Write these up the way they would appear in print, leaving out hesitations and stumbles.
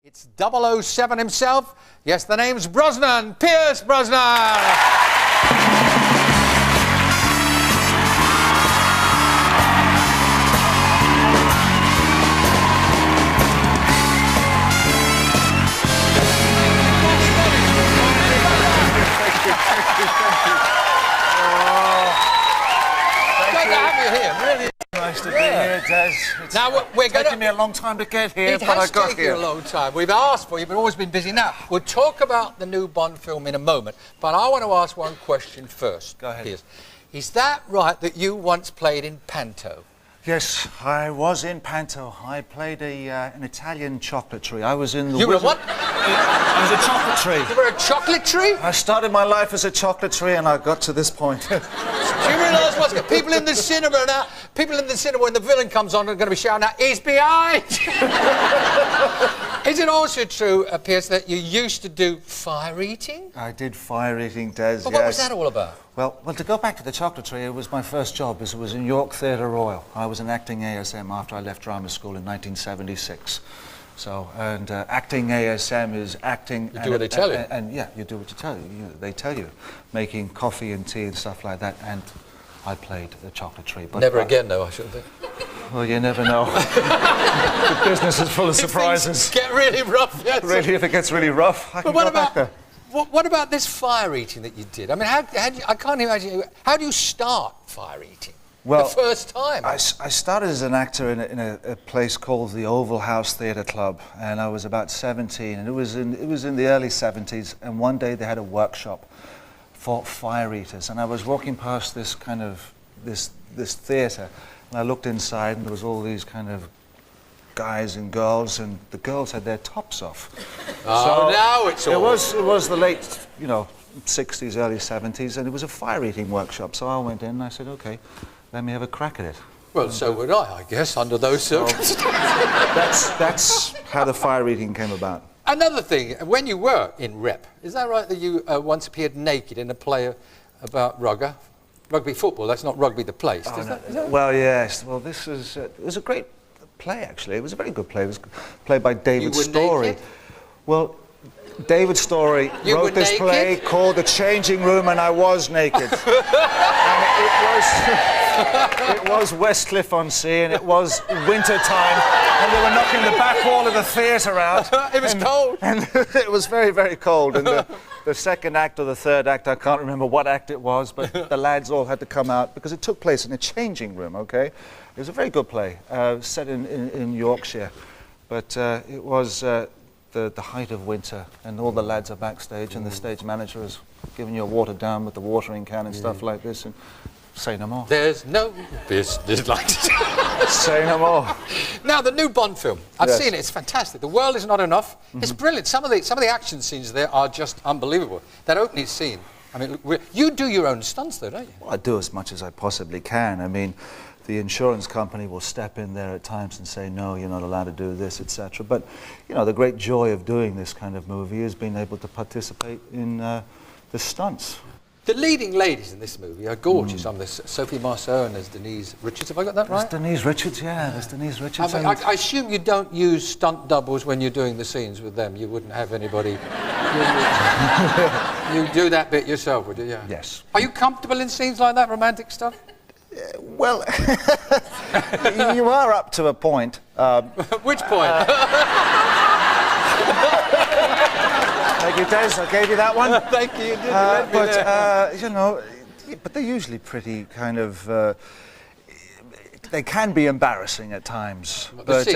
It's 007 himself. Yes, the name's Brosnan, Pierce Brosnan. Nice to be here, Des. It's taken me a long time to get here, but I got here. It has taken you a long time. We've asked for you, but always been busy. Now, we'll talk about the new Bond film in a moment, but I want to ask one question first. Go ahead. Piers. Is that right that you once played in Panto? Yes, I was in Panto. I played an Italian chocolate tree. I was in the... You were what? I was a chocolate tree. You were a chocolate tree? I started my life as a chocolate tree and I got to this point. Do you realise what's going people in the cinema now? People in the cinema when the villain comes on are going to be shouting out, "He's behind!" Is it also true, Pierce, that you used to do fire eating? I did fire eating, Des. But what was that all about? Well, to go back to the chocolate tree, it was my first job. It was in York Theatre Royal. I was an acting ASM after I left drama school in 1976. So, and acting ASM is acting... You do what they tell you. And yeah, you do what you tell you. They tell you. Making coffee and tea and stuff like that. And I played the chocolate tree. But never again, though, I shouldn't think. Well, you never know. The business is full of surprises. Things get really rough, yes. Really, if it gets really rough, I can go back there. What about this fire eating that you did? I mean, I can't imagine... How do you start fire eating? Well, the first time? I started as an actor in a place called the Oval House Theatre Club, and I was about 17, and it was in the early 70s, and one day they had a workshop for fire eaters, and I was walking past this kind of, this theatre, and I looked inside, and there was all these kind of guys and girls, and the girls had their tops off. Oh, so now it's all... It was the late, 60s, early 70s, and it was a fire eating workshop, so I went in and I said, okay, let me have a crack at it. Well, and so would I guess, under those circumstances. That's how the fire eating came about. Another thing, when you were in rep, is that right that you once appeared naked in a play about rugby football? That's not Rugby the Place, is that Well, yes. Well, this is... it was a great play, actually. It was a very good play. It was played by David Storey. Naked? Well, David Storey wrote this play called The Changing Room, and I was naked. And it was Westcliff-on-Sea, and it was winter time, and they were knocking the back wall of the theatre out. It was cold. And it was very, very cold. And the second act or the third act, I can't remember what act it was, but the lads all had to come out because it took place in a changing room, okay? It was a very good play, set in Yorkshire, but it was the height of winter, and all the lads are backstage, and the stage manager is giving you a water down with the watering can and stuff like this, and say no more. There's no business like this. Say no more. Now, the new Bond film, I've seen it, it's fantastic. The World Is Not Enough, it's brilliant. Some of the action scenes there are just unbelievable. That opening scene, I mean, you do your own stunts though, don't you? Well, I do as much as I possibly can. I mean, the insurance company will step in there at times and say, no, you're not allowed to do this, etc. But, the great joy of doing this kind of movie is being able to participate in the stunts. The leading ladies in this movie are gorgeous. There's Sophie Marceau and there's Denise Richards. Have I got that right? There's Denise Richards, yeah. There's Denise Richards. I assume you don't use stunt doubles when you're doing the scenes with them. You wouldn't have anybody... You do that bit yourself, would you? Yeah. Yes. Are you comfortable in scenes like that, romantic stuff? Well, you are up to a point. Which point? Thank you, Des. I gave you that one. Thank you. You did. But they're usually pretty kind of... they can be embarrassing at times. But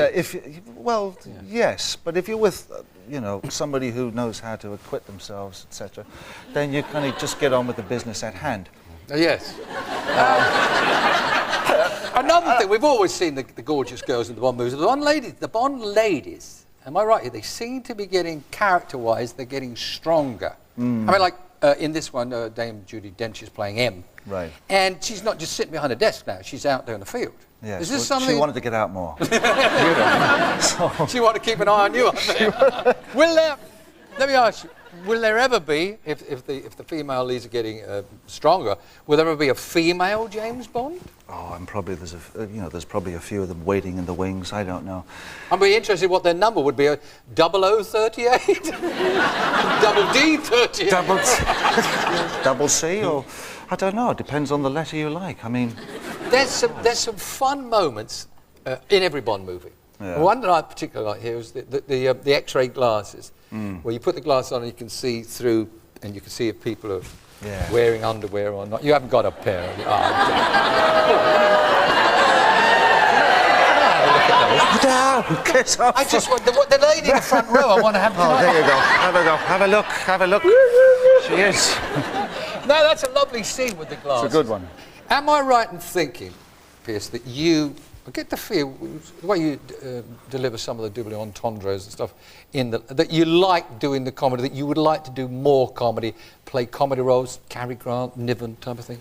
yes. But if you're with, somebody who knows how to acquit themselves, etc., then you kind of just get on with the business at hand. Yes. Another thing, we've always seen the gorgeous girls in the Bond movies. The Bond ladies, am I right here? They seem to be getting, character-wise, they're getting stronger. I mean, like in this one, Dame Judi Dench is playing M. Right. And she's not just sitting behind a desk now, she's out there in the field. Yes. Is this something... She wanted to get out more. She wanted to keep an eye on you, I think. Let me ask you, will there ever be, if the female leads are getting stronger, will there ever be a female James Bond? Oh, and probably there's probably a few of them waiting in the wings. I don't know. I'd be interested what their number would be. 0038, double D 38, Double C, or I don't know. It depends on the letter you like. I mean, there's some fun moments in every Bond movie. Yeah. One that I particularly like here is the X-ray glasses, where you put the glass on and you can see through, and you can see if people are wearing underwear or not. You haven't got a pair. Look at those. Get off. I just want the lady in the front row. I want to have. Oh, there you go. Have a go. Have a look. Have a look. She is. No, that's a lovely scene with the glasses. It's a good one. Am I right in thinking, Pierce, that I get the feel, the way you deliver some of the double entendres and stuff, that you like doing the comedy, that you would like to do more comedy, play comedy roles, Cary Grant, Niven type of things?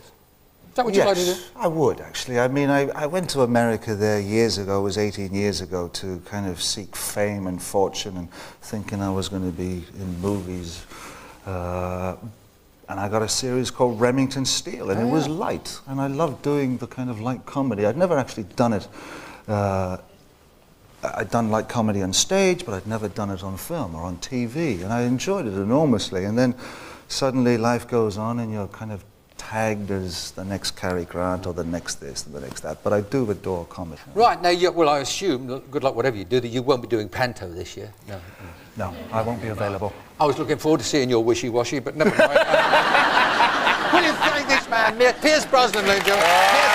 Is that what you'd like to do? I would, actually. I mean, I went to America there years ago, it was 18 years ago, to kind of seek fame and fortune and thinking I was going to be in movies. And I got a series called Remington Steele, and it was light, and I loved doing the kind of light comedy. I'd never actually done it. I'd done light comedy on stage, but I'd never done it on film or on TV, and I enjoyed it enormously. And then suddenly life goes on, and you're kind of tagged as the next Cary Grant or the next this and the next that. But I do adore comedy. Right, now, well, I assume, good luck whatever you do, that you won't be doing Panto this year. No. No, I won't be available. I was looking forward to seeing your wishy-washy, but never mind. Will you thank this man, Pierce Brosnan, ladies and gentlemen?